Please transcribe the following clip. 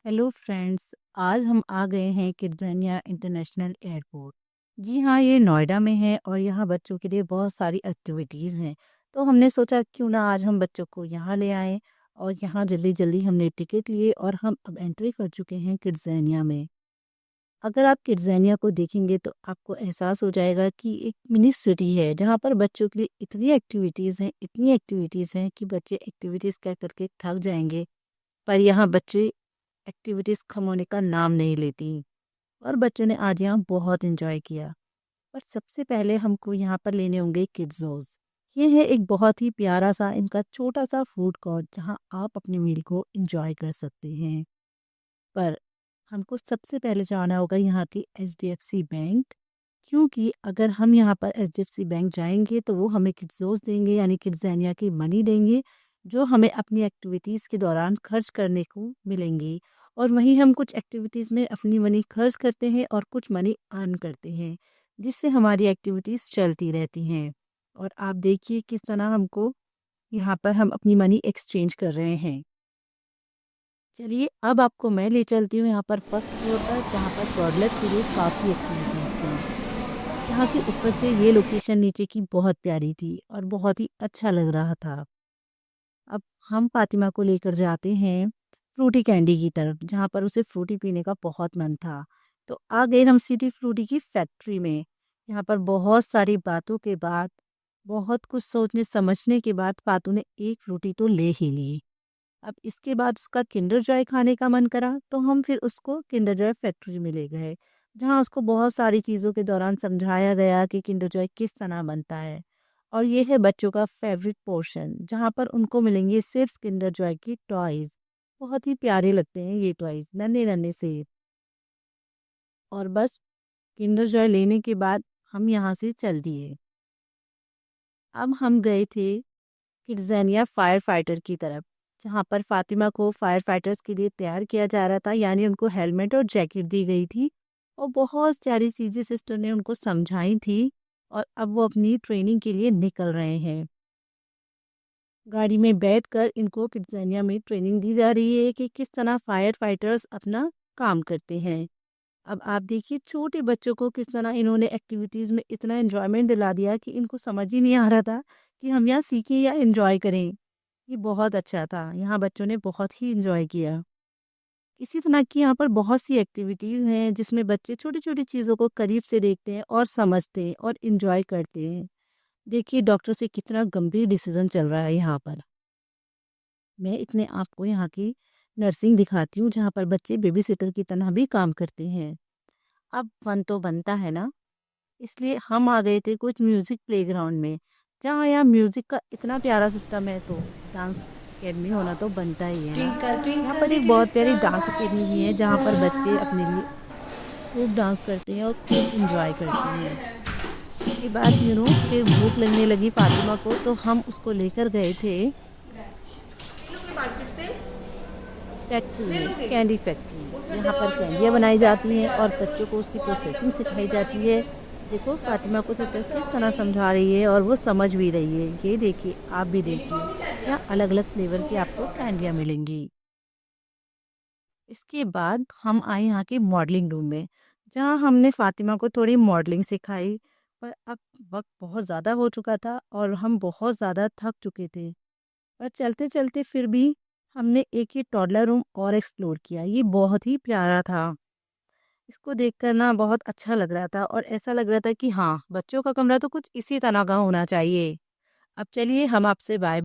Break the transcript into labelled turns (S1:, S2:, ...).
S1: Hello friends. आज हम आ गए हैं किड्ज़ानिया इंटरनेशनल एयरपोर्ट। जी हाँ, ये नोएडा में है और यहाँ बच्चों के लिए बहुत सारी एक्टिविटीज़ हैं। तो हमने सोचा क्यों ना आज हम बच्चों को यहाँ ले आएं। और यहाँ जल्दी जल्दी हमने टिकट लिए और हम अब एंट्री कर चुके हैं किड्ज़ानिया में। अगर आप किड्ज़ानिया को देखेंगे तो आपको एहसास हो जाएगा कि एक मिनी सिटी है जहाँ पर बच्चों के लिए इतनी एक्टिविटीज़ हैं कि बच्चे एक्टिविटीज़ कर करके थक जाएंगे। पर यहाँ बच्चे एक्टिविटीज़ खत्म होने का नाम नहीं लेती और बच्चों ने आज यहाँ बहुत एंजॉय किया। पर सबसे पहले हमको यहाँ पर लेने होंगे किड्ज़ोज़। ये है एक बहुत ही प्यारा सा इनका छोटा सा फूड कोर्ट जहाँ आप अपने मील को एंजॉय कर सकते हैं। पर हमको सबसे पहले जाना होगा यहाँ की एचडीएफसी बैंक, क्योंकि अगर हम यहाँ पर एचडीएफसी बैंक जाएंगे तो वो हमें किड्ज़ोज़ देंगे यानी किड्ज़ानिया की मनी देंगे, जो हमें अपनी एक्टिविटीज़ के दौरान खर्च करने को मिलेंगी। और वहीं हम कुछ एक्टिविटीज़ में अपनी मनी खर्च करते हैं और कुछ मनी अर्न करते हैं, जिससे हमारी एक्टिविटीज़ चलती रहती हैं। और आप देखिए किस तरह हमको यहाँ पर हम अपनी मनी एक्सचेंज कर रहे हैं। चलिए अब आपको मैं ले चलती हूँ यहाँ पर फर्स्ट फ्लोर पर, जहाँ पर टॉडलर के लिए काफ़ी एक्टिविटीज़ थी। यहाँ से ऊपर से ये लोकेशन नीचे की बहुत प्यारी थी और बहुत ही अच्छा लग रहा था। अब हम फातिमा को लेकर जाते हैं फ्रूटी कैंडी की तरफ, जहाँ पर उसे फ्रूटी पीने का बहुत मन था। तो आ गए हम सिटी फ्रूटी की फैक्ट्री में। यहाँ पर बहुत सारी बातों के बाद, बहुत कुछ सोचने समझने के बाद फातू ने एक फ्रूटी तो ले ही ली। अब इसके बाद उसका किंडर जॉय खाने का मन करा तो हम फिर उसको किंडर जॉय फैक्ट्री में ले गए, जहाँ उसको बहुत सारी चीज़ों के दौरान समझाया गया कि किंडर जॉय किस तरह बनता है। और ये है बच्चों का फेवरेट पोर्शन, जहाँ पर उनको मिलेंगे सिर्फ किंडर जॉय की टॉयज़। बहुत ही प्यारे लगते हैं ये टॉयज़, नन्हे नन्हे से। और बस किंडर जॉय लेने के बाद हम यहाँ से चल दिए। अब हम गए थे किड्ज़ानिया फायर फाइटर की तरफ, जहाँ पर फातिमा को फायर फाइटर्स के लिए तैयार किया जा रहा था, यानी उनको हेलमेट और जैकेट दी गई थी और बहुत सारी चीज़ें सिस्टर ने उनको समझाई थी। और अब वो अपनी ट्रेनिंग के लिए निकल रहे हैं। गाड़ी में बैठकर इनको किड्ज़ानिया में ट्रेनिंग दी जा रही है कि किस तरह फायर फाइटर्स अपना काम करते हैं। अब आप देखिए छोटे बच्चों को किस तरह इन्होंने एक्टिविटीज़ में इतना एन्जॉयमेंट दिला दिया कि इनको समझ ही नहीं आ रहा था कि हम यहाँ सीखें या एन्जॉय करें। ये बहुत अच्छा था, यहाँ बच्चों ने बहुत ही एन्जॉय किया। इसी तरह की यहाँ पर बहुत सी एक्टिविटीज़ हैं जिसमें बच्चे छोटी-छोटी चीज़ों को करीब से देखते हैं और समझते हैं और एन्जॉय करते हैं। देखिए डॉक्टर से कितना गंभीर डिसीज़न चल रहा है यहाँ पर। मैं इतने आपको यहाँ की नर्सिंग दिखाती हूँ, जहाँ पर बच्चे बेबी सिटर की तरह भी काम करते हैं। अब फन तो बनता है ना, इसलिए हम आ गए थे कुछ म्यूज़िक प्लेग्राउंड में, जहाँ यहाँ म्यूज़िक का इतना प्यारा सिस्टम है तो डांस अकेडमी होना तो बनता ही है ना।
S2: Twinkle
S1: यहाँ
S2: twinkle
S1: पर एक
S2: little
S1: बहुत प्यारी
S2: star,
S1: डांस अकेडमी भी है, जहाँ पर बच्चे अपने लिए
S2: oh,
S1: खूब डांस करते हैं और खूब इंजॉय करते हैं। उसके बाद फिर भूख लगने लगी फातिमा को, तो हम उसको लेकर गए थे
S2: ले लोगे मार्केट से?
S1: फैक्ट्री
S2: ले
S1: में,
S2: लोगे?
S1: कैंडी फैक्ट्री में।
S2: उसमें
S1: यहाँ पर कैंडियाँ
S2: जॉम
S1: बनाई जाती हैं
S2: स्टेपनी
S1: और
S2: आते
S1: बच्चों को उसकी
S2: वो आने का
S1: प्रोसेसिंग
S2: वो
S1: सिखाई
S2: कभी
S1: जाती है।
S2: खाने
S1: देखो
S2: तब
S1: फातिमा को सिस्टर
S2: तब
S1: किस
S2: तो
S1: तरह
S2: नहीं
S1: समझा रही है और वो समझ भी रही है। ये देखिए, आप भी देखिए,
S2: यूनिफॉर्म नहीं लानी
S1: यहाँ
S2: आपको
S1: अलग अलग फ्लेवर
S2: दो
S1: की
S2: मिनट
S1: आपको
S2: सॉफ्ट है
S1: कैंडियाँ मिलेंगी। इसके बाद हम आए यहाँ के मॉडलिंग रूम में, जहाँ हमने फातिमा को थोड़ी मॉडलिंग सिखाई। पर अब वक्त बहुत ज़्यादा हो चुका था और हम बहुत ज़्यादा थक चुके थे। पर चलते चलते फिर भी हमने एक ही टॉडलर रूम और एक्सप्लोर किया। ये बहुत ही प्यारा था। इसको देखकर ना बहुत अच्छा लग रहा था और ऐसा लग रहा था कि हाँ, बच्चों का कमरा तो कुछ इसी तरह का होना चाहिए। अब चलिए हम आपसे बाय